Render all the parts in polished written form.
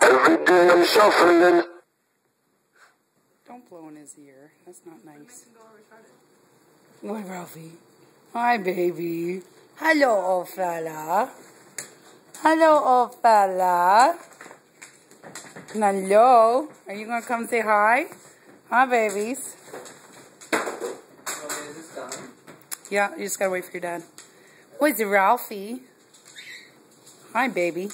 Every day I'm shuffling. Don't blow in his ear. That's not nice. Why, Ralphie? Hi, baby. Hello, old fella. Hello, old fella. Hello. Are you gonna come say hi? Hi, babies. Yeah, you just gotta wait for your dad. Where's Ralphie? Hi, baby.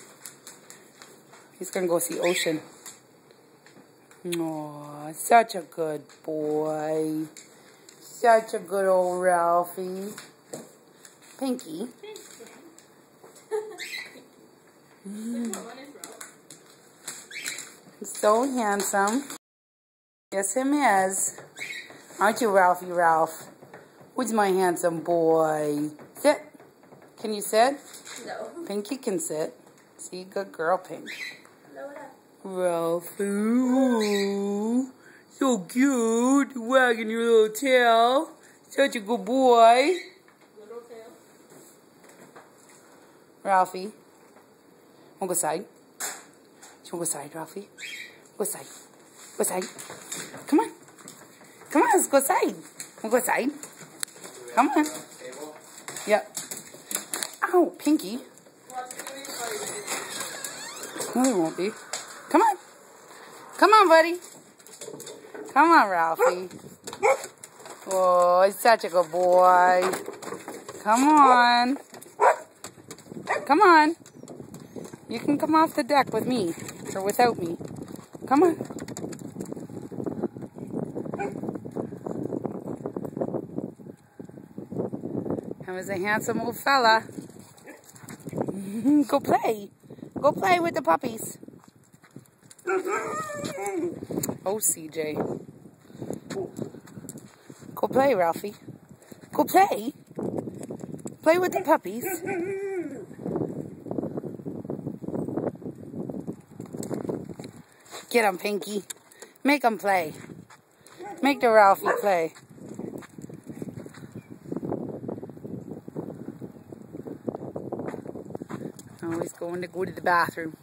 He's gonna go see Ocean. Aw, such a good boy. Such a good old Ralphie. Pinky. So handsome. Yes, him is. Aren't you, Ralphie Ralph? Who's my handsome boy? Sit. Can you sit? No. Pinky can sit. See, good girl, Pink. No. Ralphie, ooh, so cute, wagging your little tail. Such a good boy. Little tail. Ralphie, wanna go side? You wanna go side, Ralphie? Go side. Go side. Come on. Come on, let's go side. Wanna go side? Come on. Yep. Ow, Pinky. No, there won't be. Come on. Come on, buddy. Come on, Ralphie. Oh, he's such a good boy. Come on. Come on. You can come off the deck with me. Or without me. Come on. That was a handsome old fella. Go play. Go play with the puppies. Oh, CJ. Go play, Ralphie. Go play. Play with the puppies. Get 'em, Pinky. Make 'em play. Make the Ralphie play. Oh, he's going to go to the bathroom.